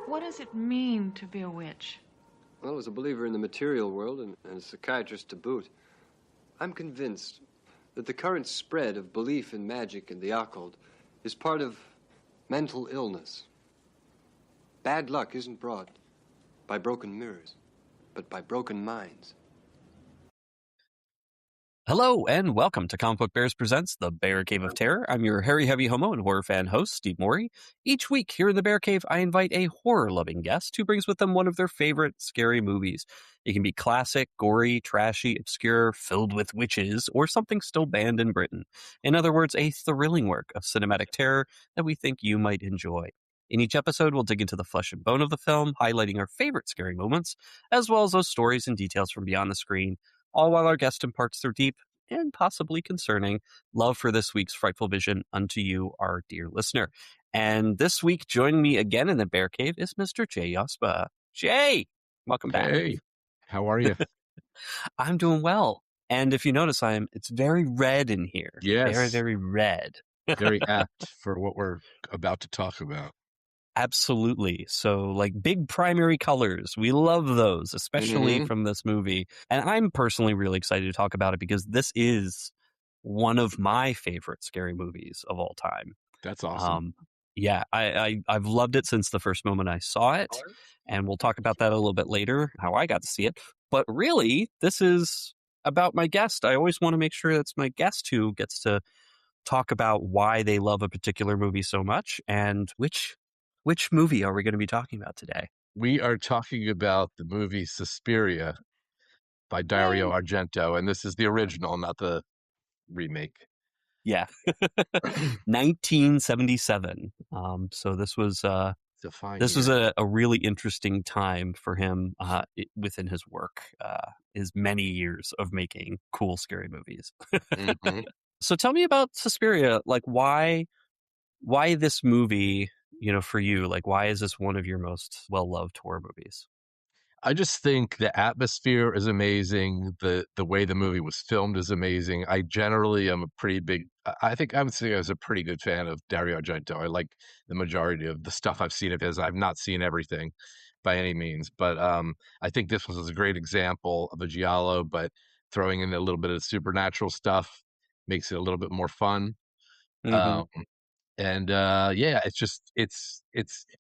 What does it mean to be a witch? Well, as a believer in the material world and a psychiatrist to boot, I'm convinced that the current spread of belief in magic and the occult is part of mental illness. Bad luck isn't brought by broken mirrors, but by broken minds. Hello and welcome to Comic Book Bears Presents The Bear Cave of Terror. I'm your hairy, heavy homo and horror fan host, Steve Morey. Each week here in the Bear Cave, I invite a horror-loving guest who brings with them one of their favorite scary movies. It can be classic, gory, trashy, obscure, filled with witches, or something still banned in Britain. In other words, a thrilling work of cinematic terror that we think you might enjoy. In each episode, we'll dig into the flesh and bone of the film, highlighting our favorite scary moments, as well as those stories and details from beyond the screen, all while our guest imparts their deep and possibly concerning love for this week's frightful vision unto you, our dear listener. And this week, joining me again in the Bear Cave is Mr. Jay Yospa. Jay, welcome back. Hey, how are you? I'm doing well. And if you notice, it's very red in here. Yes. Very, very red. Very apt for what we're about to talk about. Absolutely. So, like, big primary colors. We love those, especially from this movie. And I'm personally really excited to talk about it because this is one of my favorite scary movies of all time. That's awesome. Yeah, I've loved it since the first moment I saw it. And we'll talk about that a little bit later, how I got to see it. But really, this is about my guest. I always want to make sure that's my guest who gets to talk about why they love a particular movie so much and which movie are we going to be talking about today? We are talking about the movie Suspiria by Dario Argento, and this is the original, not the remake. Yeah. 1977. So this was a really interesting time for him within his work, his many years of making cool, scary movies. So tell me about Suspiria. Like, why this movie, for you? Like, why is this one of your most well-loved horror movies? I just think the atmosphere is amazing. The way the movie was filmed is amazing. I generally am I would say I was a pretty good fan of Dario Argento. I like the majority of the stuff I've seen of his. I've not seen everything by any means, but I think this was a great example of a giallo, but throwing in a little bit of supernatural stuff makes it a little bit more fun. It's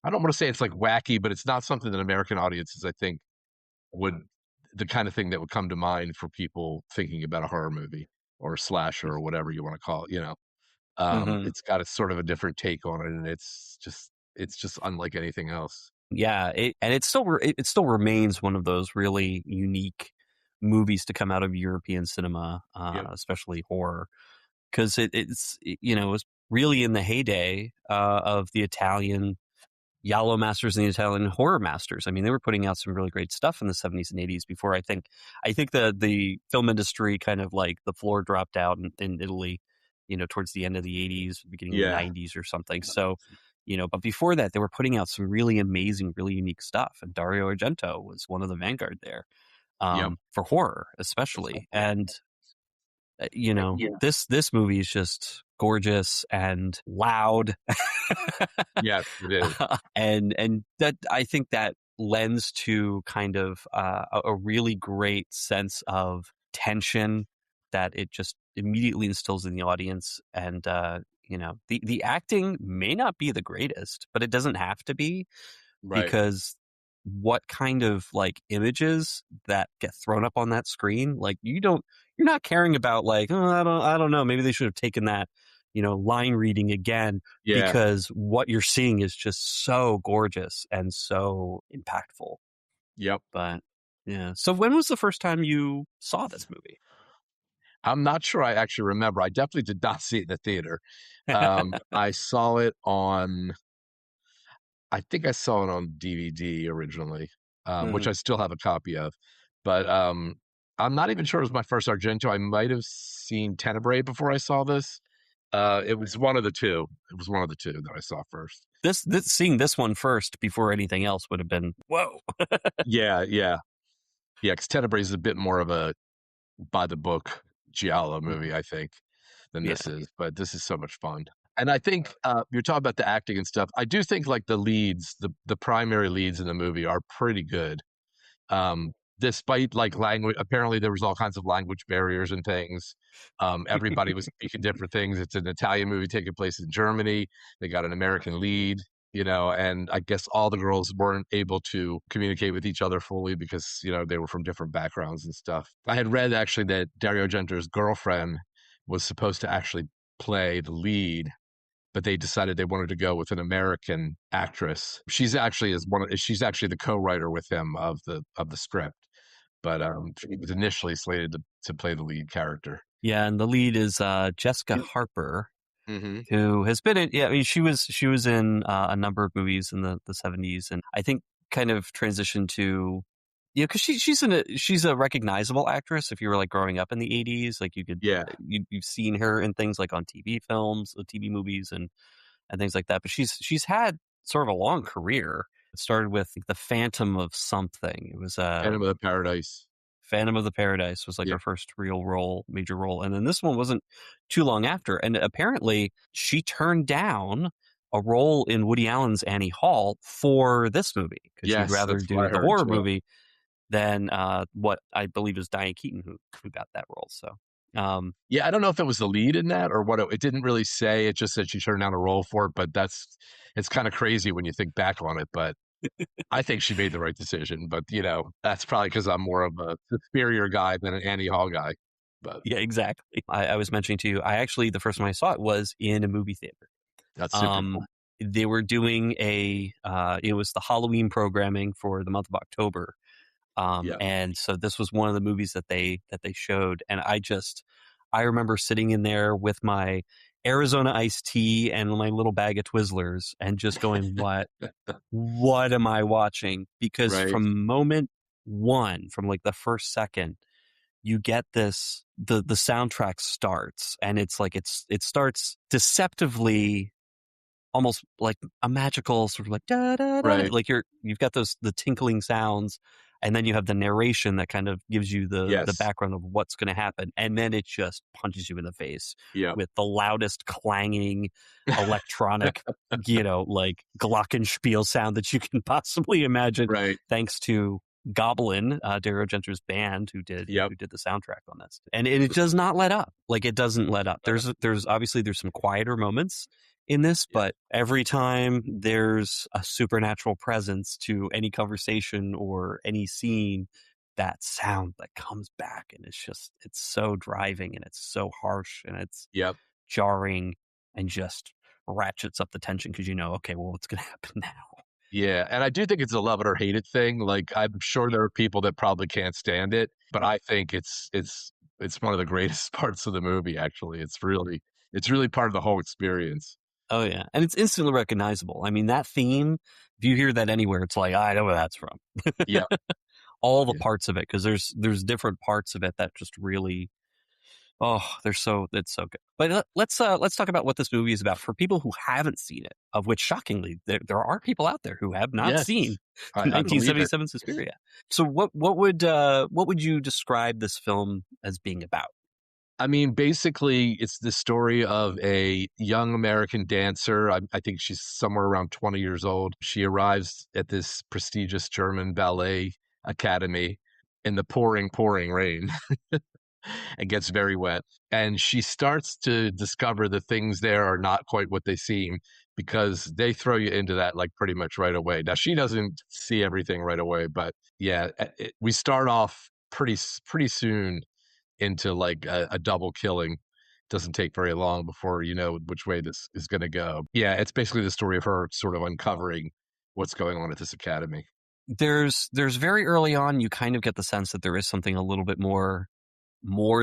I don't want to say it's like wacky, but it's not something that American audiences, I think, the kind of thing that would come to mind for people thinking about a horror movie or a slasher or whatever you want to call it. It's got a sort of a different take on it, and it's just unlike anything else. Yeah, it still remains one of those really unique movies to come out of European cinema, especially horror, because it was really in the heyday of the Italian giallo masters and the Italian horror masters. I mean, they were putting out some really great stuff in the 70s and 80s before I think the film industry kind of like the floor dropped out in Italy, towards the end of the 80s, beginning of the 90s or something. So, but before that, they were putting out some really amazing, really unique stuff. And Dario Argento was one of the vanguard there for horror, especially. And this movie is just gorgeous and loud. Yes, it is. And that, I think that lends to kind of a really great sense of tension that it just immediately instills in the audience. And the acting may not be the greatest, but it doesn't have to be, because what kind of like images that get thrown up on that screen, like you're not caring about like, I don't know, maybe they should have taken that, line reading again, because what you're seeing is just so gorgeous and so impactful. Yep. But Yeah. So when was the first time you saw this movie? I'm not sure I actually remember. I definitely did not see it in the theater. I saw it on, I think I saw it on DVD originally, which Mm. I still have a copy of. But I'm not even sure it was my first Argento. I might have seen Tenebrae before I saw this. It was one of the two. It was one of the two that I saw first. This seeing this one first before anything else would have been whoa. Yeah, yeah, yeah. Because Tenebrae is a bit more of a by the book Giallo movie, I think, than Yeah. this is. But this is so much fun. And I think you're talking about the acting and stuff. I do think like the leads, the primary leads in the movie are pretty good. Um, Despite like language, apparently there was all kinds of language barriers and things. Everybody was speaking different things. It's an Italian movie taking place in Germany. They got an American lead, you know, and I guess all the girls weren't able to communicate with each other fully because, you know, they were from different backgrounds and stuff. I had read actually that Dario Argento's girlfriend was supposed to actually play the lead, but they decided they wanted to go with an American actress. She's actually the co-writer with him of the script, but she was initially slated to play the lead character. Yeah, and the lead is Jessica Harper, Mm-hmm. who has been in. Yeah, I mean, she was in a number of movies in the 70s, and I think kind of transitioned to, you know, because she's a recognizable actress. If you were like growing up in the 80s, like Yeah, you've seen her in things like on TV films, TV movies, and things like that. But she's had sort of a long career. It started with The Phantom of something. It was Phantom of the Paradise. Phantom of the Paradise was like Yeah, her first real role, major role. And then this one wasn't too long after. And apparently she turned down a role in Woody Allen's Annie Hall for this movie because she'd yes, rather that's what do I the heard horror too. movie than what I believe is Diane Keaton who got that role. So, Yeah, I don't know if it was the lead in that or what. It didn't really say. It just said she turned down a role for it. But it's kind of crazy when you think back on it. But I think she made the right decision. But you know, that's probably because I'm more of a Suspiria guy than an Annie Hall guy. But yeah, exactly. I was mentioning to you, I actually, the first time I saw it was in a movie theater. that's super cool. Um, they were doing it was the Halloween programming for the month of October. Yeah, And so this was one of the movies that they showed. And I remember sitting in there with my Arizona iced tea and my little bag of Twizzlers and just going, what am I watching? Because right, from moment one, from like the first second, you get the soundtrack starts and it's like, it starts deceptively almost like a magical sort of like da da da, right. like you've got the tinkling sounds, and then you have the narration that kind of gives you the Yes, background of what's going to happen, and then it just punches you in the face yeah, with the loudest clanging electronic, you know, like glockenspiel sound that you can possibly imagine, right. thanks to Goblin, Dario Argento's band, Yep. who did the soundtrack on this, and it does not let up. Like it doesn't let up. There's obviously there's some quieter moments in this, Yeah, but every time there's a supernatural presence to any conversation or any scene, that sound that comes back, and it's so driving and it's so harsh and it's yep. jarring and just ratchets up the tension because you know, okay, well, what's going to happen now? Yeah, and I do think it's a love it or hate it thing. Like I'm sure there are people that probably can't stand it, but I think it's one of the greatest parts of the movie. Actually, it's really part of the whole experience. Oh yeah, and it's instantly recognizable. I mean, that theme, if you hear that anywhere, it's like I know where that's from. Yeah, All the yeah, parts of it, because there's different parts of it that just really, oh, it's so good. But let's talk about what this movie is about for people who haven't seen it, of which shockingly there are people out there who have not yes, seen I believe it. 1977 Suspiria. So what would you describe this film as being about? I mean, basically, it's the story of a young American dancer. I think she's somewhere around 20 years old. She arrives at this prestigious German ballet academy in the pouring, pouring rain and gets very wet. And she starts to discover the things there are not quite what they seem because they throw you into that like pretty much right away. Now, she doesn't see everything right away, but yeah, we start off pretty soon into like a double killing. Doesn't take very long before you know which way this is going to go. Yeah, it's basically the story of her sort of uncovering what's going on at this academy. there's very early on, you kind of get the sense that there is something a little bit more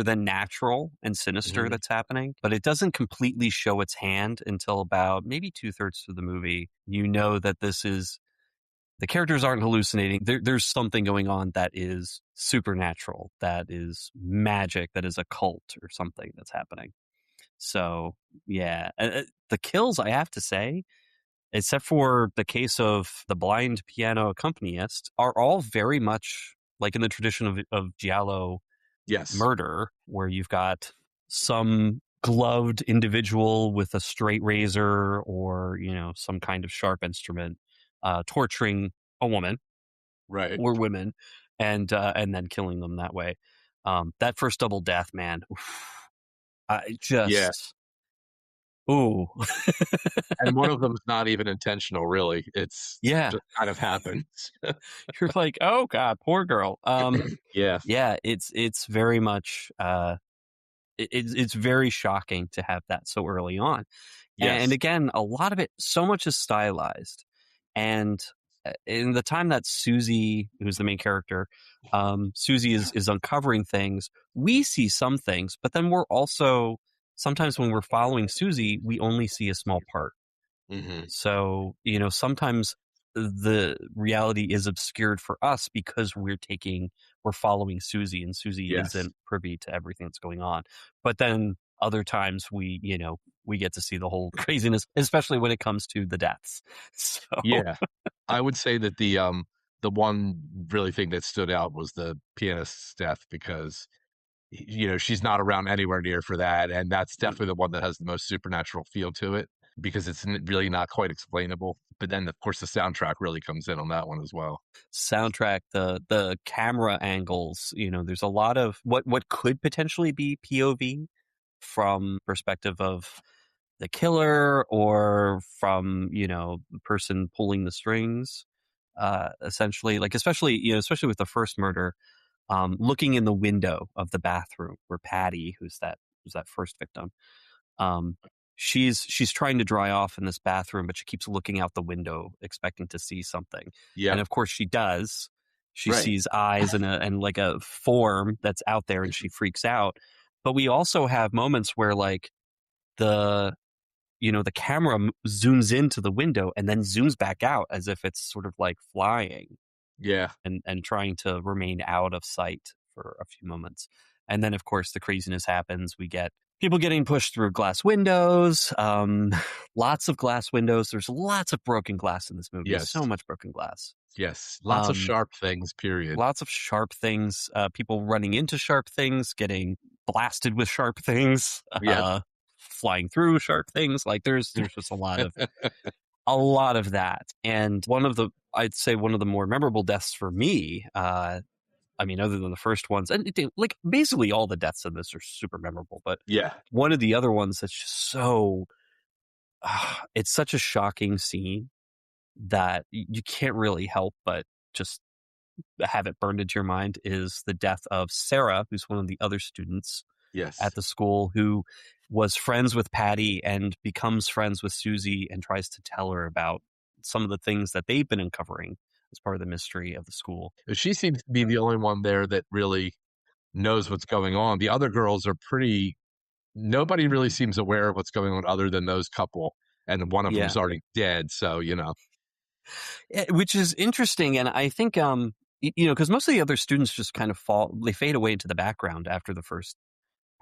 than natural and sinister that's happening, but it doesn't completely show its hand until about maybe 2/3 through the movie. You know that the characters aren't hallucinating. There's something going on that is supernatural, that is magic, that is occult or something that's happening. So yeah, the kills, I have to say, except for the case of the blind piano accompanist, are all very much like in the tradition of Giallo Yes. murder, where you've got some gloved individual with a straight razor or, some kind of sharp instrument, torturing a woman Right. or women and then killing them that way. That first double death, man. I Yeah. just, ooh. And one of them's not even intentional, really. It's Yeah. just kind of happens. You're like, oh God, poor girl. Yeah. Yeah, it's very much, it's very shocking to have that so early on. And Yes. again, a lot of it, so much is stylized. And in the time that Susie, who's the main character, Susie is uncovering things, we see some things, but then we're also, sometimes when we're following Susie, we only see a small part. Mm-hmm. So, sometimes the reality is obscured for us because we're following Susie, and Susie Yes. isn't privy to everything that's going on. But then other times we get to see the whole craziness, especially when it comes to the deaths. So Yeah. I would say that the one really thing that stood out was the pianist's death, because she's not around anywhere near for that, and that's definitely the one that has the most supernatural feel to it, because it's really not quite explainable. But then, of course, the soundtrack really comes in on that one as well. soundtrack, the camera angles, there's a lot of what could potentially be POV from perspective of the killer or from, the person pulling the strings, essentially, like, especially with the first murder, looking in the window of the bathroom where Patty, who's that first victim, um, she's trying to dry off in this bathroom, but she keeps looking out the window expecting to see something. Yeah. And of course she does. She Right. sees eyes and like a form that's out there, and she freaks out. But we also have moments where, like, the the camera zooms into the window and then zooms back out as if it's sort of like flying Yeah. and trying to remain out of sight for a few moments. And then, of course, the craziness happens. We get people getting pushed through glass windows, lots of glass windows. There's lots of broken glass in this movie. Yes. So much broken glass. Yes. Lots of sharp things, period. Lots of sharp things. People running into sharp things, getting blasted with sharp things, Yeah. flying through sharp things. Like there's just a lot of that. And I'd say one of the more memorable deaths for me, other than the first ones, and like basically all the deaths in this are super memorable, but Yeah. one of the other ones that's just so, it's such a shocking scene that you can't really help but just have it burned into your mind, is the death of Sarah, who's one of the other students Yes. at the school, who was friends with Patty and becomes friends with Susie and tries to tell her about some of the things that they've been uncovering as part of the mystery of the school. She seems to be the only one there that really knows what's going on. The other girls are nobody really seems aware of what's going on other than those couple. And one of Yeah. them's already dead. So, Which is interesting. And I think, because most of the other students just kind of they fade away into the background after the first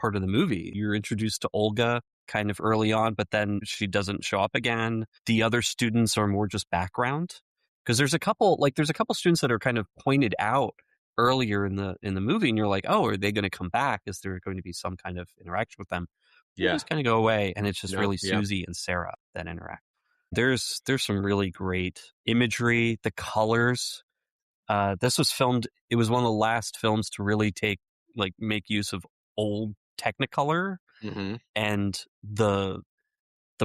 part of the movie. You're introduced to Olga kind of early on, but then she doesn't show up again. The other students are more just background, because there's a couple students that are kind of pointed out earlier in the movie, and you're like, oh, are they going to come back? Is there going to be some kind of interaction with them? They just kind of go away, and it's just really Susie and Sarah that interact. There's some really great imagery, the colors. This was filmed, it was one of the last films to really make use of old Technicolor, and the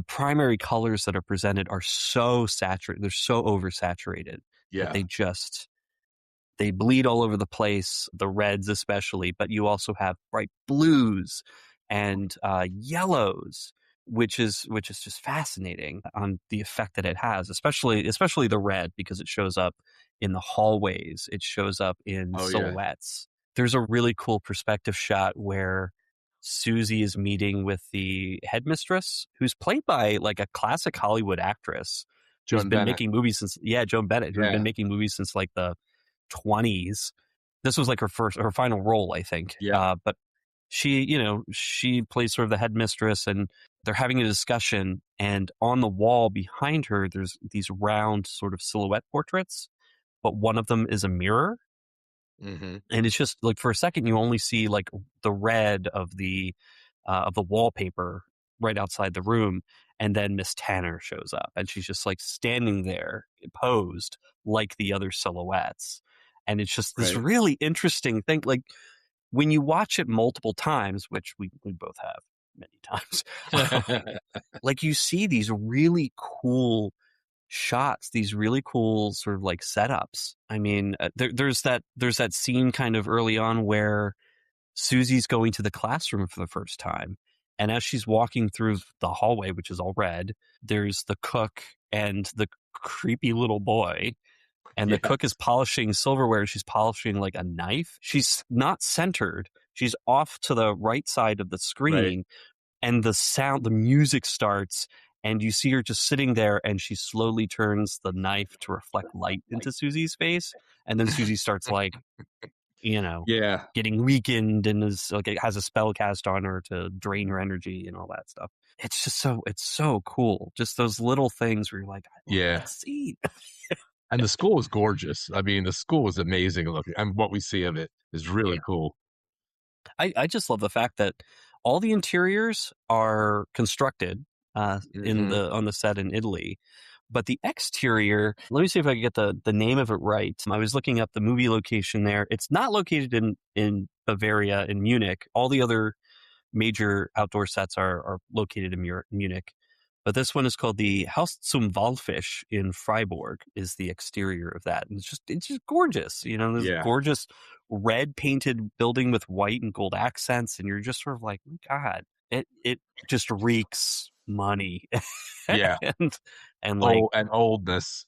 primary colors that are presented are so saturated, they're so oversaturated that they bleed all over the place, the reds especially, but you also have bright blues and yellows, which is just fascinating on the effect that it has, especially the red, because it shows up in the hallways, it shows up in Oh yeah. silhouettes. There's a really cool perspective shot where Susie is meeting with the headmistress, who's played by like a classic Hollywood actress who's Joan been Bennett. making movies since Joan Bennett, who's been Yeah. making movies since like the 20s. This was like her final role, I think. Yeah. But she plays sort of the headmistress, and they're having a discussion, and on the wall behind her there's these round sort of silhouette portraits, but one of them is a mirror. Mm-hmm. And it's just like, for a second you only see like the red of the wallpaper right outside the room, and then Miss Tanner shows up, and she's just like standing there posed like the other silhouettes. And it's just this Right. really interesting thing, like when you watch it multiple times, which we both have many times, like you see these really cool shots, these really cool sort of like setups. I mean, there's that scene kind of early on where Susie's going to the classroom for the first time, and as she's walking through the hallway, which is all red, there's the cook and the creepy little boy. And the cook is polishing silverware. She's polishing like a knife. She's not centered. She's off to the right side of the screen. Right. And the music starts, and you see her just sitting there, and she slowly turns the knife to reflect light into Susie's face. And then Susie starts like, Yeah. getting weakened, and is like, it has a spell cast on her to drain her energy and all that stuff. It's just it's so cool. Just those little things where you're like, I love that scene. And the school is gorgeous. I mean, the school is amazing looking, and what we see of it is really cool. I just love the fact that all the interiors are constructed on the set in Italy, but the exterior, let me see if I can get the name of it right. I was looking up the movie location there. It's not located in Bavaria, in Munich. All the other major outdoor sets are located in Munich. But this one is called the Haus zum Walfisch in Freiburg, is the exterior of that. And it's just gorgeous. This gorgeous red painted building with white and gold accents. And you're just sort of like, oh God, it just reeks money. Yeah. and like and oldness.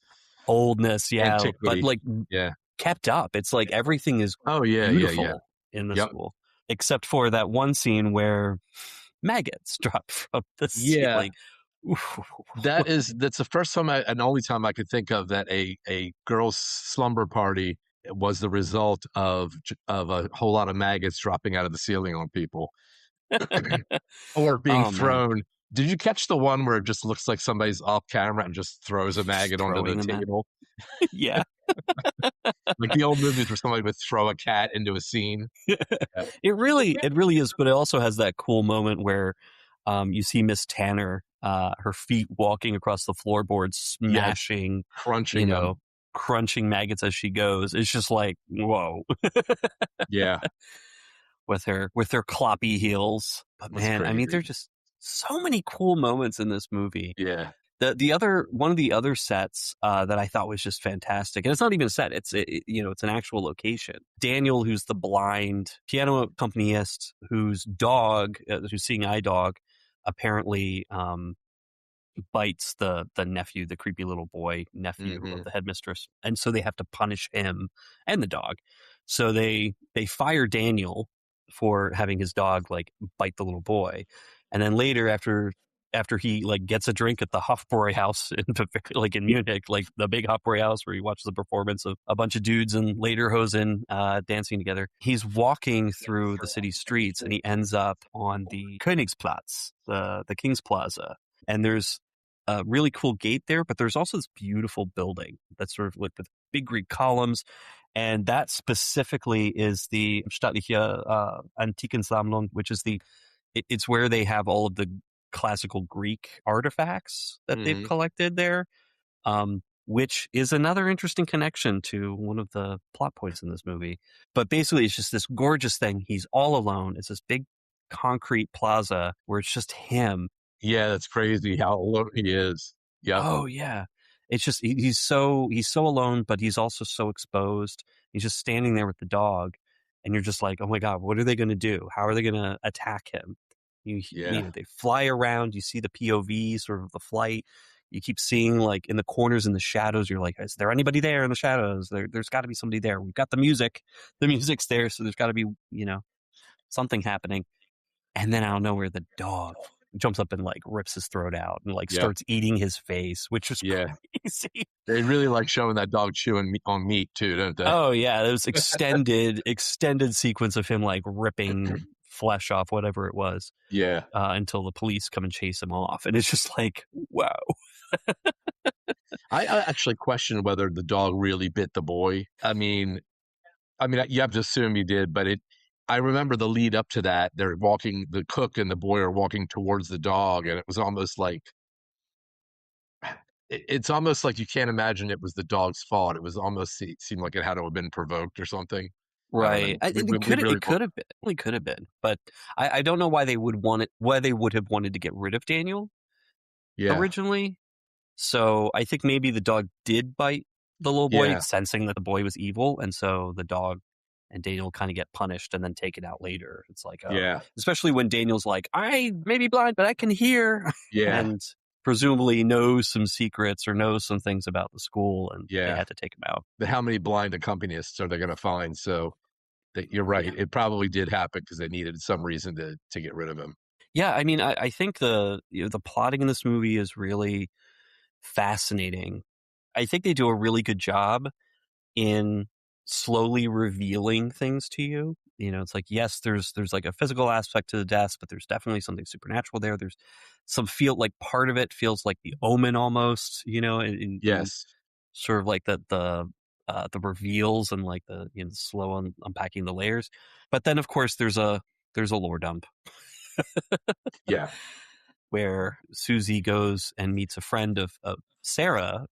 Yeah. Antiquity. But like yeah. kept up. It's like everything is beautiful in the school. Except for that one scene where maggots drop from the ceiling. That's the first time and only time I could think of that a girl's slumber party was the result of a whole lot of maggots dropping out of the ceiling on people or being thrown. Man. Did you catch the one where it just looks like somebody's off camera and just throws a maggot onto the table? Yeah. Like the old movies where somebody would throw a cat into a scene. It really is, but it also has that cool moment where you see Miss Tanner, her feet walking across the floorboards, smashing, crunching maggots as she goes. It's just like, whoa. Yeah. With her cloppy heels. But man, crazy. I mean, there's just so many cool moments in this movie. Yeah. One of the other sets that I thought was just fantastic, and it's not even a set; it's an actual location. Daniel, who's the blind piano accompanist, whose dog, whose seeing eye dog, apparently bites the nephew, the creepy little boy nephew of the headmistress, and so they have to punish him and the dog. So they fire Daniel for having his dog like bite the little boy, and then later after he like gets a drink at the Hofbräuhaus in Munich, like the big Hofbräuhaus where he watches the performance of a bunch of dudes in lederhosen dancing together. He's walking through the city streets, and he ends up on the Königsplatz, the King's Plaza. And there's a really cool gate there, but there's also this beautiful building that's sort of like with big Greek columns. And that specifically is the Staatliche Antikensammlung, which is it's where they have all of the classical Greek artifacts that they've collected there, which is another interesting connection to one of the plot points in this movie. But basically, it's just this gorgeous thing. He's all alone. It's this big concrete plaza where it's just him. Yeah, that's crazy how alone he is. Yeah. Oh, yeah. It's just he's so alone, but he's also so exposed. He's just standing there with the dog, and you're just like, oh my God, what are they going to do? How are they going to attack him? They fly around. You see the POV sort of the flight. You keep seeing like in the corners in the shadows. You're like, is there anybody there in the shadows? There's got to be somebody there. We've got the music. The music's there, so there's got to be something happening. And then out of nowhere, the dog jumps up and like rips his throat out and like starts eating his face, which was crazy. They really like showing that dog chewing on meat too, don't they? Oh yeah, there was extended sequence of him like ripping flesh off, whatever it was. Yeah. Until the police come and chase him off, and it's just like, wow. I actually question whether the dog really bit the boy. I mean, you have to assume he did, but I remember the lead up to that. They're walking, the cook and the boy are walking towards the dog, and it was almost like, it's almost like you can't imagine it was the dog's fault. It was almost seemed like it had to have been provoked or something. Right. It could have been, but I don't know why they would have wanted to get rid of Daniel originally. So I think maybe the dog did bite the little boy, sensing that the boy was evil, and so the dog and Daniel kind of get punished and then taken out later. It's like, especially when Daniel's like, I may be blind, but I can hear. Yeah. And presumably knows some secrets or knows some things about the school, and they had to take him out. But how many blind accompanists are they going to find? So you're right. Yeah. It probably did happen because they needed some reason to get rid of him. Yeah. I mean, I think the plotting in this movie is really fascinating. I think they do a really good job in slowly revealing things to you. It's like, yes, there's like a physical aspect to the deaths, but there's definitely something supernatural there. There's some part of it feels like The Omen almost, in sort of like the reveals and like the slow unpacking the layers. But then of course there's a lore dump. Where Susie goes and meets a friend of Sarah,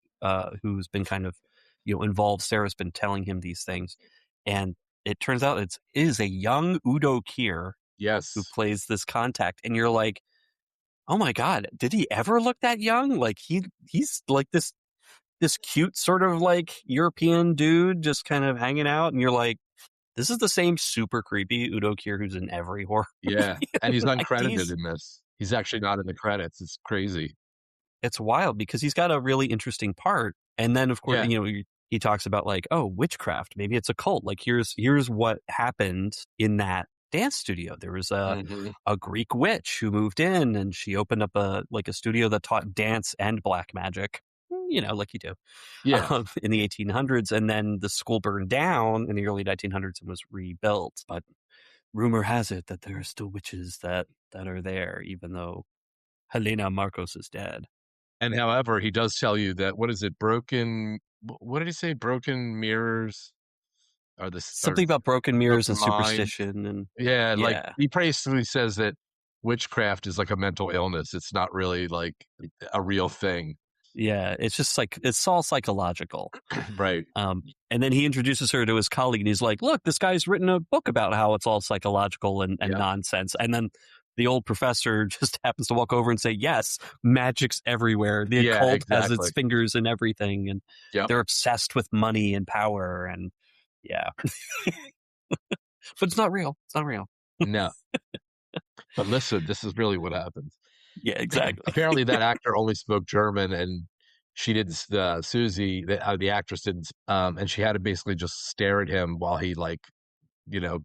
who's been kind of involved. Sarah's been telling him these things, and it turns out it is a young Udo Kier who plays this contact, and you're like, oh my god, did he ever look that young? Like he's like this cute sort of like European dude just kind of hanging out, and you're like, this is the same super creepy Udo Kier who's in every horror movie. And he's uncredited in this. He's actually not in the credits. It's crazy. It's wild because he's got a really interesting part. And then, of course, he talks about like, oh, witchcraft. Maybe it's a cult. Like, here's what happened in that dance studio. There was a Greek witch who moved in, and she opened up a studio that taught dance and black magic. Like you do, in the 1800s. And then the school burned down in the early 1900s and was rebuilt. But rumor has it that there are still witches that are there, even though Helena Marcos is dead. And however, he does tell you that, what did he say? Broken mirrors are something about broken mirrors and superstition. And like he basically says that witchcraft is like a mental illness. It's not really like a real thing. Yeah, it's just like, it's all psychological. Right. And then he introduces her to his colleague, and he's like, look, this guy's written a book about how it's all psychological and nonsense. And then the old professor just happens to walk over and say, yes, magic's everywhere. The occult has its fingers in everything, and they're obsessed with money and power. And but it's not real. It's not real. No. But listen, this is really what happens. Yeah, exactly. Apparently that actor only spoke German, and she didn't, Susie, the actress didn't, and she had to basically just stare at him while he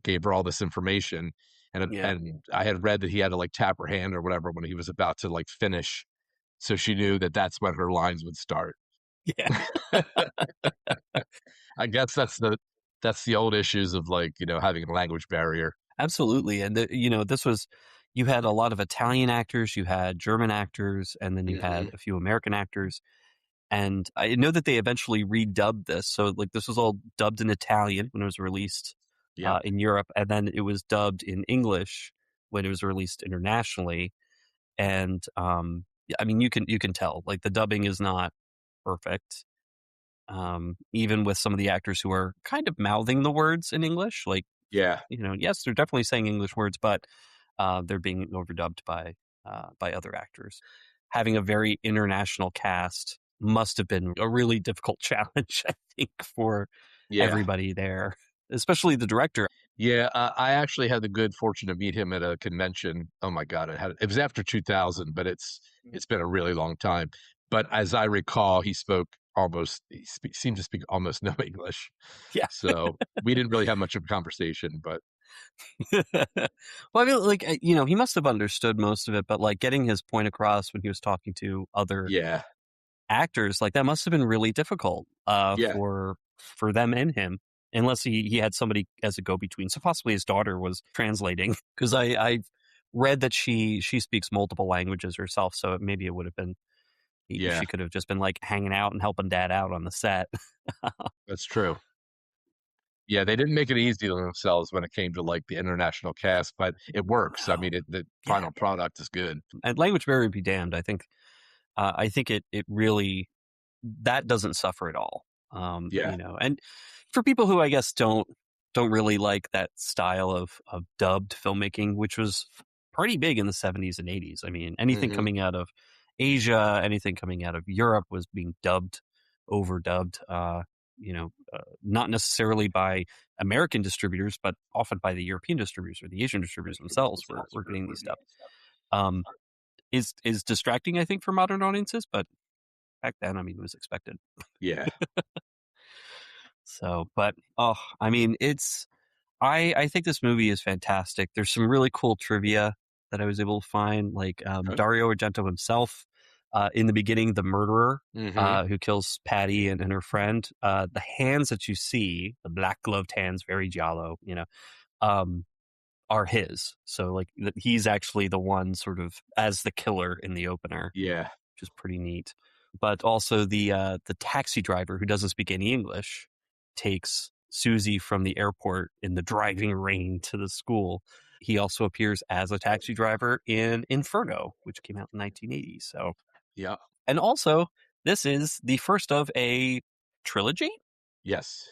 gave her all this information. And I had read that he had to tap her hand or whatever when he was about to finish. So she knew that that's when her lines would start. Yeah. I guess that's the old issues of having a language barrier. Absolutely. And you had a lot of Italian actors, you had German actors, and then you had a few American actors. And I know that they eventually redubbed this. So this was all dubbed in Italian when it was released in Europe. And then it was dubbed in English when it was released internationally. And you can tell the dubbing is not perfect. Even with some of the actors who are kind of mouthing the words in English, yes, they're definitely saying English words, but they're being overdubbed by other actors. Having a very international cast must have been a really difficult challenge, I think, for everybody there, especially the director. Yeah, I actually had the good fortune to meet him at a convention. Oh my God, it was after 2000, but it's been a really long time. But as I recall, seemed to speak almost no English. Yeah. So we didn't really have much of a conversation, but Well, I mean, like, he must have understood most of it, but like getting his point across when he was talking to other yeah, actors, like that must have been really difficult yeah, for them and him, unless he had somebody as a go-between. So possibly his daughter was translating, because I read that she speaks multiple languages herself, so maybe it would have been yeah, she could have just been like hanging out and helping dad out on the set. that's true. Yeah, they didn't make it easy on themselves when it came to like the international cast, but it works. I No. mean, the Yeah, final product is good. and language barrier be damned. I think it really, that doesn't suffer at all. Yeah. And for people who I guess don't really like that style of dubbed filmmaking, which was pretty big in the 70s and 80s. I mean, anything Hmm. coming out of Asia, anything coming out of Europe was being dubbed, overdubbed. Not necessarily by American distributors, but often by the European distributors or the Asian distributors themselves were getting these dubbed. Um, is distracting, I think, for modern audiences, but back then, I mean, it was expected. Yeah. So, but I mean, I think this movie is fantastic. There's some really cool trivia that I was able to find, like Okay. Dario Argento himself. In the beginning, the murderer Hmm. who kills Patty and her friend, the hands that you see, the black gloved hands, very giallo, um, are his. So like he's actually the one sort of as the killer in the opener, Yeah. which is pretty neat. But also the taxi driver who doesn't speak any English takes Susie from the airport in the driving rain to the school. He also appears as a taxi driver in Inferno, which came out in 1980. So, Yeah. and also this is the first of a trilogy Yes.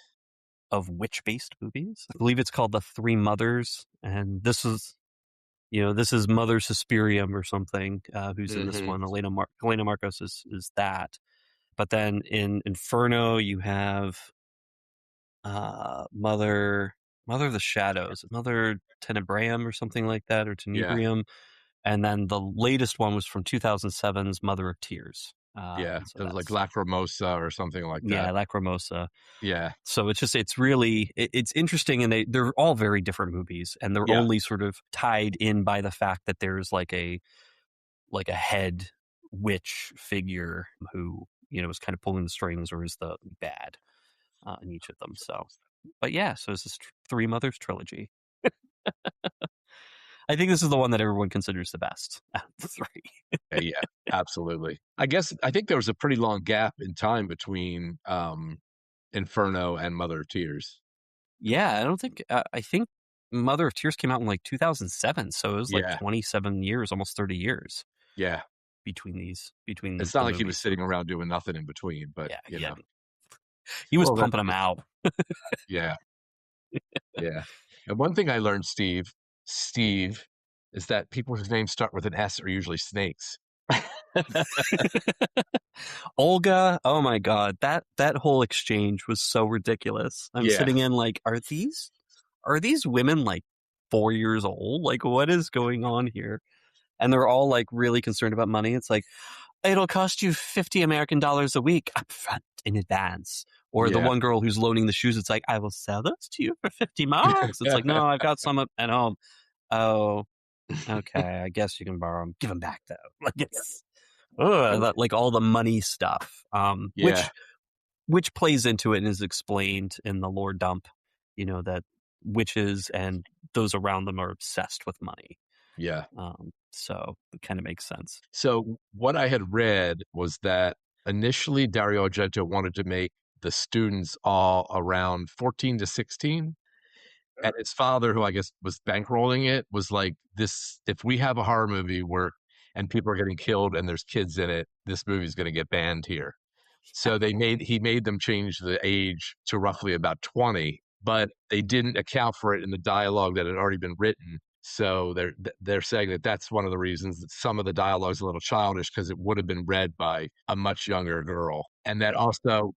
of witch-based movies. I believe it's called The Three Mothers, and this is Mother Suspirium or something, who's in this Hmm. one. Elena Marcos is that. But then in Inferno, you have Mother of the Shadows, Mother Tenebrium or something like that, or Yeah. Tenebrium. And then the latest one was from 2007's Mother of Tears. Yeah. And so There's like that's, Lacrimosa or something like yeah, that. Lacrimosa. Yeah. So it's really, it's interesting, and they're all very different movies, and they're Yeah. only sort of tied in by the fact that there's like a head witch figure who is kind of pulling the strings or is the bad in each of them. So, but yeah, so it's this Three Mothers trilogy. I think this is the one that everyone considers the best out of the three. Yeah. Yeah. Absolutely. I think there was a pretty long gap in time between Inferno and Mother of Tears. Yeah, I think Mother of Tears came out in like 2007, so it was like Yeah. 27 years, almost 30 years Yeah. between It's not the like he was movies. So sitting around doing nothing in between, but yeah, you know. he was Well, that's pumping them good. out. Yeah. Yeah. And one thing I learned, Steve, is that people whose names start with an S are usually snakes. Olga, oh my god, that whole exchange was so ridiculous. I'm Yeah. sitting in like, are these women like 4 years old? Like, what is going on here? And they're all like really concerned about money. It's like, it'll cost you $50 American a week upfront in advance. Or the Yeah. one girl who's loaning the shoes, it's like, I will sell those to you for 50 marks. It's like, no, I've got some at home. Oh, okay. I guess you can borrow them. Give them back though. Like it's like all the money stuff, Yeah. which plays into it and is explained in the lore dump. That witches and those around them are obsessed with money. Yeah. So it kind of makes sense. So what I had read was that initially Dario Argento wanted to make the students all around 14 to 16. And his father, who I guess was bankrolling it, was like, "This, if we have a horror movie where and people are getting killed and there's kids in it, this movie's going to get banned here." So he made them change the age to roughly about 20, but they didn't account for it in the dialogue that had already been written. So they're saying that that's one of the reasons that some of the dialogue is a little childish because it would have been read by a much younger girl, and that also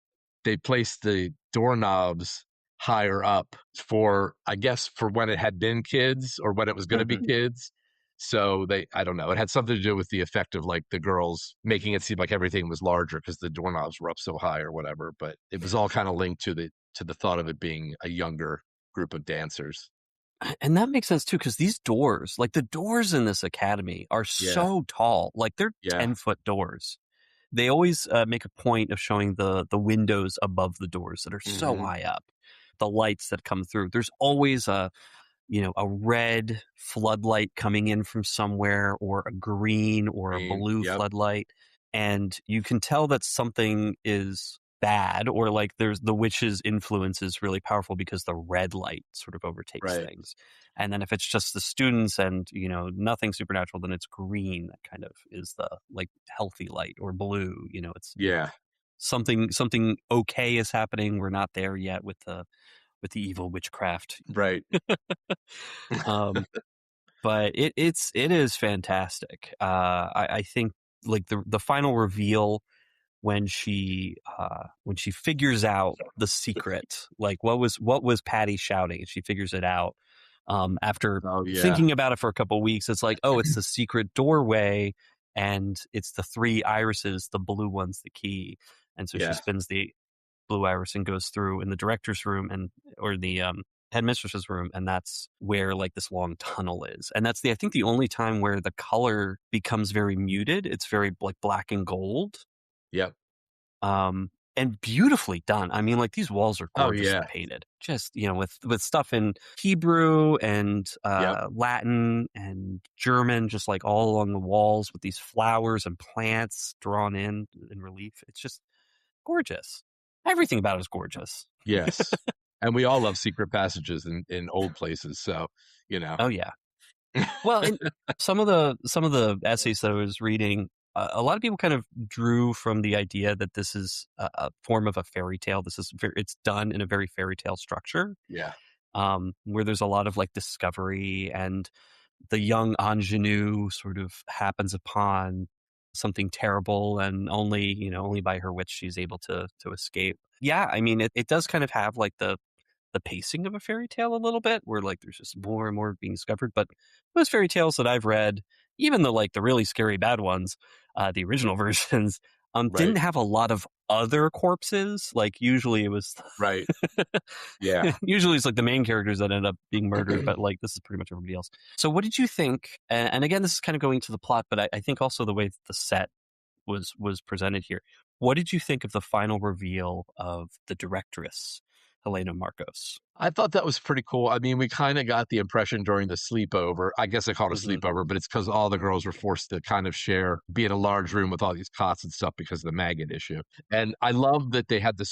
they placed the doorknobs higher up for, I guess, for when it had been kids or when it was going to be Mhm. kids. So I don't know. It had something to do with the effect of like the girls making it seem like everything was larger because the doorknobs were up so high or whatever. But it was all kind of linked to the thought of it being a younger group of dancers. And that makes sense too, because these doors, like the doors in this academy, are Yeah, so tall. Like they're yeah, 10-foot doors. They always make a point of showing the windows above the doors that are so hmm high up, the lights that come through. There's always a red floodlight coming in from somewhere, or a green or a green. blue Yep, floodlight. And you can tell that something is bad, or like there's the witch's influence is really powerful because the red light sort of overtakes right. things. And then if it's just the students and, nothing supernatural, then it's green. That kind of is the like healthy light, or blue, it's Yeah, something okay is happening. We're not there yet with the evil witchcraft. right. Um, but it is fantastic. I think like the final reveal when she figures out the secret, like what was Patty shouting, and she figures it out. After Oh yeah, thinking about it for a couple of weeks, it's like, oh, it's the secret doorway, and it's the three irises, the blue one's the key, and so she yeah, spins the blue iris and goes through in the director's room or the headmistress's room, and that's where like this long tunnel is, and that's I think the only time where the color becomes very muted. It's very like black and gold, yep. and beautifully done. I mean, like these walls are Oh gorgeously yeah, painted, just with stuff in Hebrew and yep. Latin and German, just like all along the walls with these flowers and plants drawn in relief. It's just gorgeous. Everything about it is gorgeous. Yes. And we all love secret passages in old places, so, you know. Oh yeah. Well, and some of the essays that I was reading, a lot of people kind of drew from the idea that this is a form of a fairy tale. It's done in a very fairy tale structure, Yeah. where there's a lot of like discovery, and the young ingenue sort of happens upon something terrible, and only by her wits she's able to escape. Yeah, I mean, it does kind of have like the pacing of a fairy tale a little bit, where like there's just more and more being discovered. But most fairy tales that I've read, even the really scary bad ones, the original versions, Right. didn't have a lot of other corpses. Like usually it was Right. Yeah. usually it's like the main characters that end up being murdered, but like this is pretty much everybody else. So what did you think? And again, this is kind of going to the plot, but I think also the way that the set was presented here. What did you think of the final reveal of the directress, Helena Marcos? I thought that was pretty cool. I mean, we kinda got the impression during the sleepover. I guess I called it a Hmm. sleepover, but it's because all the girls were forced to kind of be in a large room with all these cots and stuff because of the maggot issue. And I love that they had the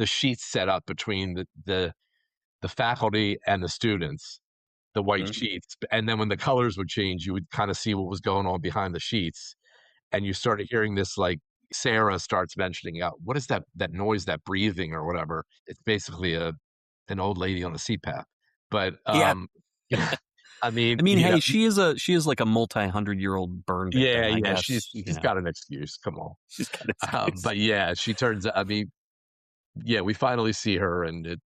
sheets set up between the faculty and the students, the white sheets. And then when the colors would change, you would kind of see what was going on behind the sheets. And you started hearing this, like, Sarah starts mentioning out, what is that noise, that breathing or whatever? It's basically an old lady on a CPAP. But Yeah. I mean, I mean, hey, she is like a multi-100-year-old burn yeah, victim. I yeah, guess, she's got an excuse. Come on. she's got an excuse. But yeah, she turns I mean, yeah, we finally see her, and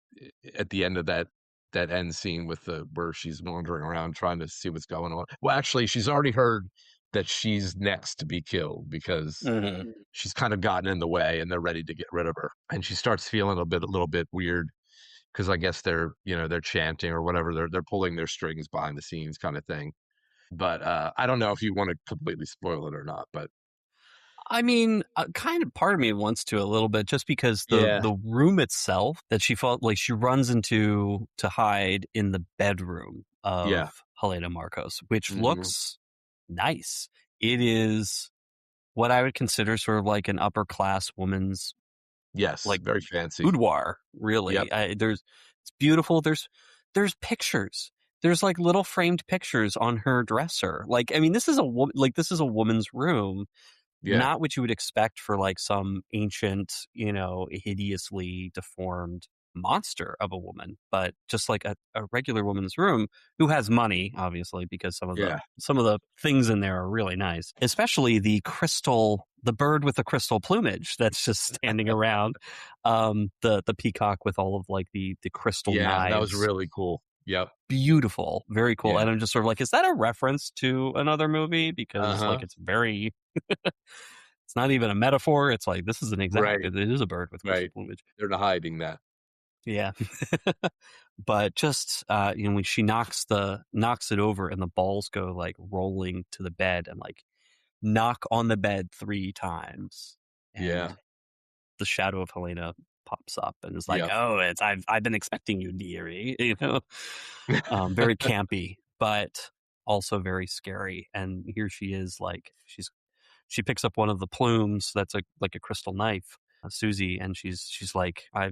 at the end of that end scene with the where she's wandering around trying to see what's going on. Well, actually, she's already heard that she's next to be killed because Hmm. she's kind of gotten in the way, and they're ready to get rid of her. And she starts feeling a little bit weird because I guess they're chanting or whatever. They're pulling their strings behind the scenes, kind of thing. But I don't know if you want to completely spoil it or not. But I mean, kind of part of me wants to a little bit, just because the yeah, the room itself that she felt like she runs into to hide in the bedroom yeah, of Helena Marcos, which hmm looks nice. It is what I would consider sort of like an upper class woman's yes, like very fancy. boudoir, Yep, really. It's beautiful. There's pictures. There's like little framed pictures on her dresser. Like, I mean, this is a woman's room, yeah, not what you would expect for like some ancient, hideously deformed monster of a woman, but just like a regular woman's room who has money, obviously, because some of the things in there are really nice, especially the bird with the crystal plumage that's just standing around, the peacock with all of like the crystal knives. That was really cool. Yep. Beautiful, very cool. Yeah. And I'm just sort of like, is that a reference to another movie? Because like it's very it's not even a metaphor. It's like, this is an exact, Right. it is a bird with crystal plumage. They're not hiding that. Yeah. But just, when she knocks it over and the balls go like rolling to the bed and like knock on the bed 3 times. And the shadow of Helena pops up and is like, oh, I've been expecting you, dearie. Very campy, but also very scary. And here she is, like she picks up one of the plumes that's like a crystal knife, Susie, and she's like, I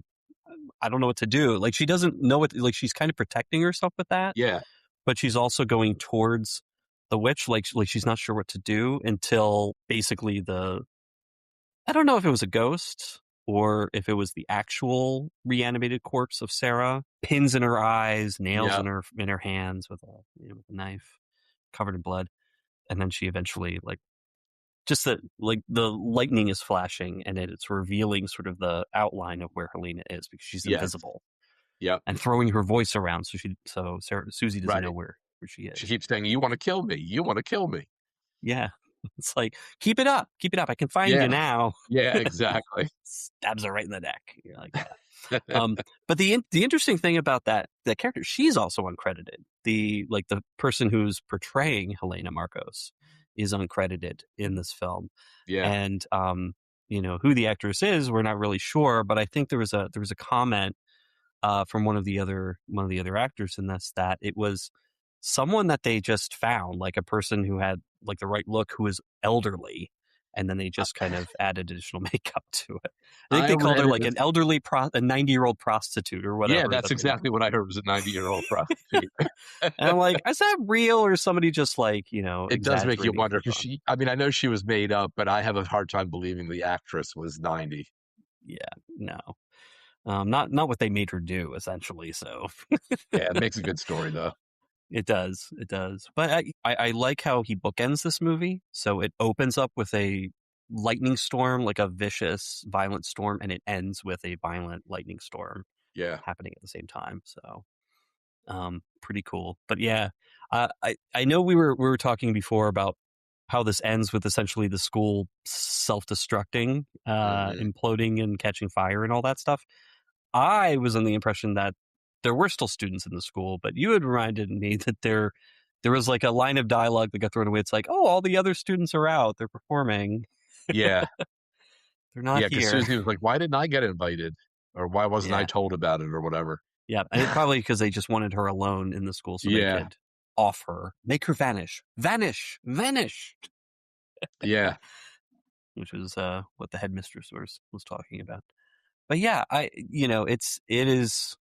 don't know what to do. Like, she doesn't know what, like, she's kind of protecting herself with that. Yeah. But she's also going towards the witch, like she's not sure what to do until basically I don't know if it was a ghost or if it was the actual reanimated corpse of Sarah, pins in her eyes, nails in her hands with a knife covered in blood. And then she eventually, like, just that, like, the lightning is flashing and it's revealing sort of the outline of where Helena is because she's invisible. Yep. And throwing her voice around so Susie doesn't know where she is. She keeps saying, "You want to kill me? You want to kill me?" Yeah. It's like, keep it up. I can find you now. Yeah, exactly. Stabs her right in the neck. You're like, yeah. But the interesting thing about that character, she's also uncredited. The person who's portraying Helena Marcos is uncredited in this film. Yeah. And who the actress is, we're not really sure, but I think there was a comment from one of the other actors in this, that it was someone that they just found, like a person who had like the right look, who was elderly, and then they just kind of added additional makeup to it. I think they called her like an elderly a 90-year-old prostitute or whatever. Yeah, that's exactly what I heard, was a 90-year-old prostitute. And I'm like, is that real, or somebody just like, it does make you wonder, because I know she was made up, but I have a hard time believing the actress was 90. Yeah, no. Not what they made her do, essentially. So yeah, it makes a good story though. It does. But I like how he bookends this movie. So it opens up with a lightning storm, like a vicious, violent storm, and it ends with a violent lightning storm. Yeah, happening at the same time. So, pretty cool. But yeah, I know we were talking before about how this ends with essentially the school self-destructing, imploding and catching fire and all that stuff. I was under the impression that there were still students in the school, but you had reminded me that there was like a line of dialogue that got thrown away. It's like, oh, all the other students are out. They're performing. Yeah. They're not here. Because Susie was like, why didn't I get invited? Or why wasn't I told about it or whatever? Yeah. And it's probably because they just wanted her alone in the school so they could off her. Make her vanish. Vanish. Yeah. Which was what the headmistress was talking about. But yeah, it is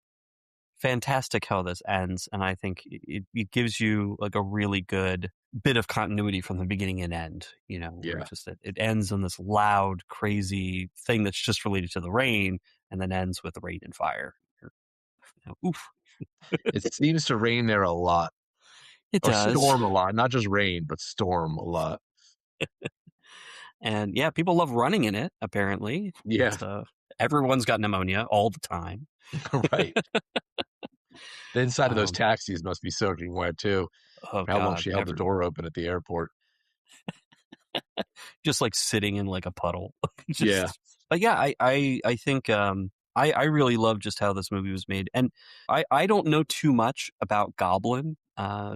fantastic how this ends, and I think it gives you like a really good bit of continuity from the beginning and end. Where it ends on this loud, crazy thing that's just related to the rain, and then ends with rain and fire. Oof! It seems to rain there a lot. It does. Storm a lot, not just rain, but storm a lot. And yeah, people love running in it. Apparently, everyone's got pneumonia all the time. Right. The inside of those taxis must be soaking wet too. Oh, How long she held the door open at the airport. Just like sitting in like a puddle. Yeah. But yeah, I think I really love just how this movie was made. And I don't know too much about Goblin,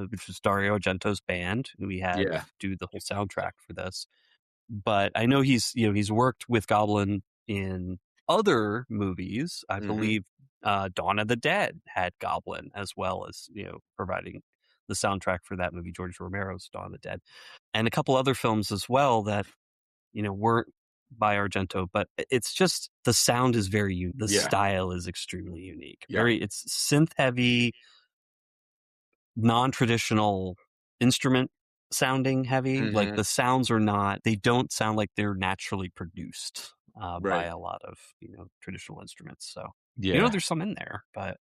which is Dario Argento's band. We had do the whole soundtrack for this. But I know he's worked with Goblin in other movies. I believe Dawn of the Dead had Goblin, as well as providing the soundtrack for that movie, George Romero's Dawn of the Dead, and a couple other films as well that weren't by Argento. But it's just the sound is very unique. The style is extremely unique. It's synth heavy, non-traditional instrument sounding heavy. Like the sounds they don't sound like they're naturally produced by a lot of traditional instruments. So Yeah. There's some in there, but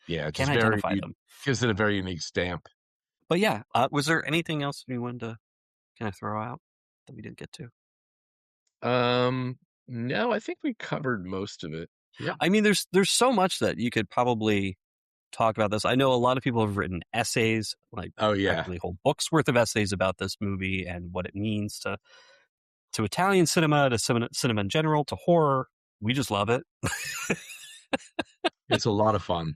Yeah, can't just identify them. gives it a very unique stamp. But yeah, was there anything else you wanted to kind of throw out that we didn't get to? No, I think we covered most of it. Yeah. I mean, there's so much that you could probably talk about this. I know a lot of people have written essays, like Oh, yeah. practically whole books worth of essays about this movie and what it means to Italian cinema, to cinema in general, to horror. We just love it. It's a lot of fun.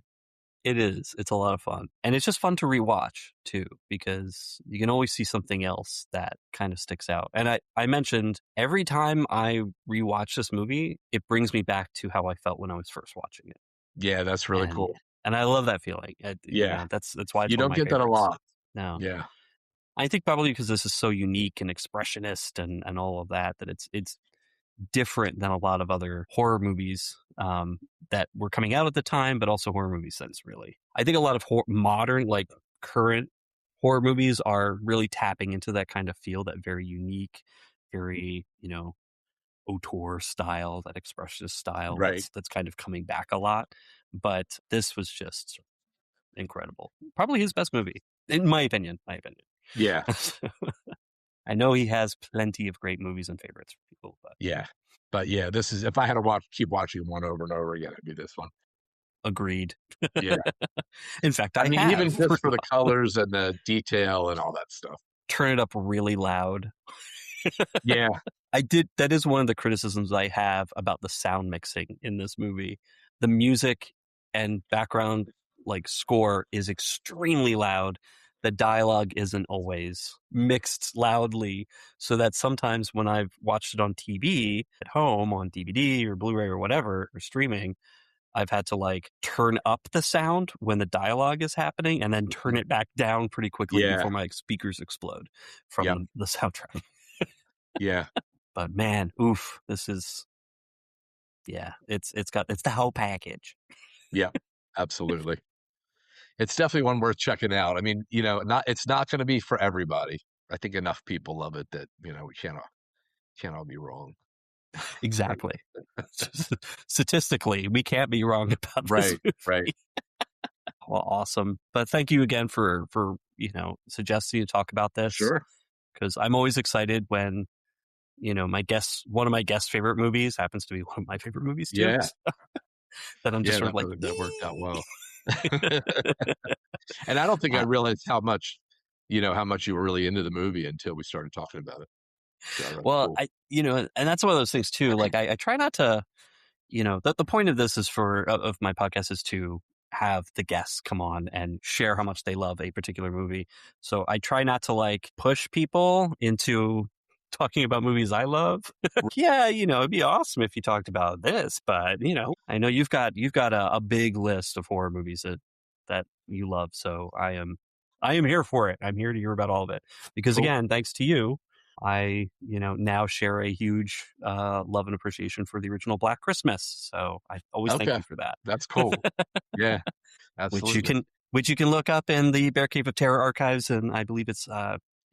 It is. It's a lot of fun. And it's just fun to rewatch, too, because you can always see something else that kind of sticks out. And I mentioned every time I rewatch this movie, it brings me back to how I felt when I was first watching it. Yeah, that's really cool. And I love that feeling. Yeah. That's why it's You one of don't my get that a favorites. lot. No. Yeah. I think probably because this is so unique and expressionist and all of that it's different than a lot of other horror movies that were coming out at the time, but also horror movies since, really. I think a lot of modern, like current horror movies are really tapping into that kind of feel, that very unique, very, auteur style, that expressionist style Right. that's kind of coming back a lot. But this was just incredible. Probably his best movie, in my opinion. Yeah. I know he has plenty of great movies and favorites for people, but Yeah. But yeah, this is, if I had to keep watching one over and over again, it'd be this one. agreed. Yeah. In fact, I mean, have. even just for the colors and the detail and all that stuff. Turn it up really loud. Yeah. That is one of the criticisms I have about the sound mixing in this movie. The music and background score is extremely loud. The dialogue isn't always mixed loudly, so that sometimes when I've watched it on TV at home on DVD or Blu-ray or whatever, or streaming, I've had to turn up the sound when the dialogue is happening and then turn it back down pretty quickly before my speakers explode from the soundtrack. Yeah. But man, oof, this is, it's the whole package. Yeah, absolutely. It's definitely one worth checking out. I mean, it's not going to be for everybody. I think enough people love it that, we can't all be wrong. Exactly. Statistically, we can't be wrong about this movie. Right. Well, awesome. But thank you again for suggesting to talk about this. Sure. Because I'm always excited when, one of my guests' favorite movies happens to be one of my favorite movies too. Yeah. So that I'm just that worked out well. And I don't think I realized how much you were really into the movie until we started talking about it. So well, cool. And that's one of those things too. I try not to, the point of this is of my podcast is to have the guests come on and share how much they love a particular movie. So I try not to push people into talking about movies I love. Yeah, it'd be awesome if you talked about this, but I know you've got a big list of horror movies that you love. So I am here for it. I'm here to hear about all of it because Cool. again, thanks to you, I now share a huge love and appreciation for the original Black Christmas. So I always thank you for that. That's cool. Yeah, absolutely. Which you can look up in the Bear Cave of Terror archives, and I believe it's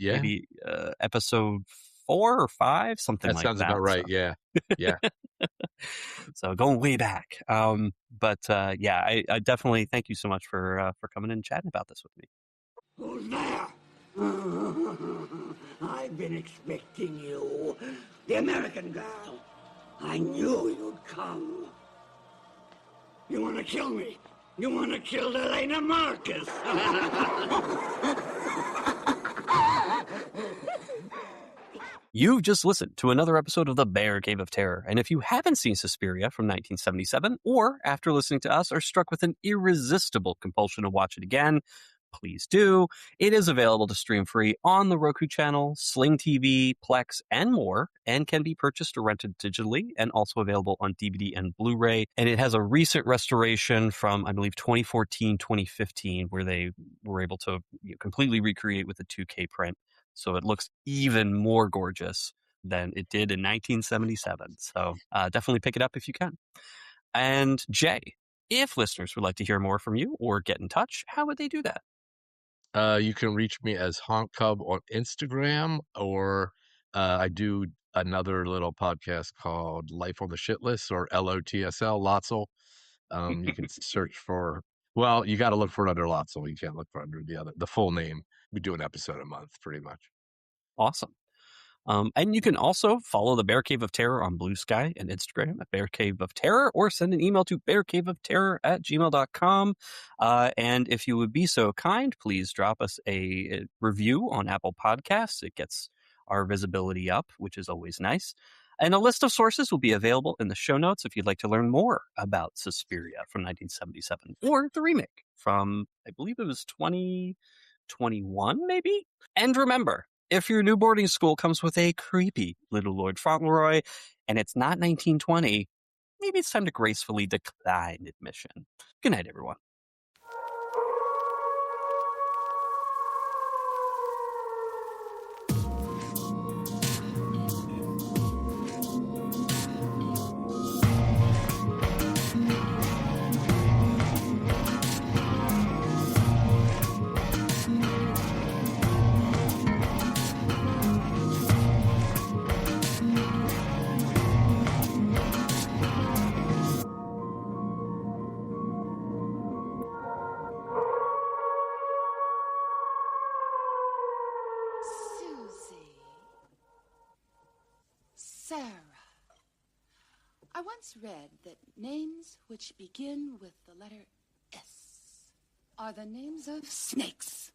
maybe episode 4 or 5, something like that. That sounds about right. So. Yeah. So going way back. But I definitely thank you so much for coming and chatting about this with me. Who's there? I've been expecting you. The American girl. I knew you'd come. You want to kill me? You want to kill Elena Marcus? You've just listened to another episode of the Bear Cave of Terror, and if you haven't seen Suspiria from 1977, or after listening to us are struck with an irresistible compulsion to watch it again, please do. It is available to stream free on the Roku channel, Sling TV, Plex, and more, and can be purchased or rented digitally, and also available on DVD and Blu-ray. And it has a recent restoration from, I believe, 2014, 2015, where they were able to completely recreate with a 2K print. So it looks even more gorgeous than it did in 1977. So definitely pick it up if you can. And Jay, if listeners would like to hear more from you or get in touch, how would they do that? You can reach me as Honk Cub on Instagram, or I do another little podcast called Life on the Shit List, or LOTSL, Lotzel. You can search for, well, you got to look for it under Lotso. You can't look for under the full name. We do an episode a month, pretty much. Awesome. And you can also follow the Bear Cave of Terror on Blue Sky and Instagram at Bear Cave of Terror, or send an email to bearcaveofterror@gmail.com. And if you would be so kind, please drop us a review on Apple Podcasts. It gets our visibility up, which is always nice. And a list of sources will be available in the show notes if you'd like to learn more about Suspiria from 1977, or the remake from, I believe it was 2021, maybe? And remember, if your new boarding school comes with a creepy little Lord Fauntleroy and it's not 1920, maybe it's time to gracefully decline admission. Good night, everyone. Sarah. I once read that names which begin with the letter S are the names of snakes.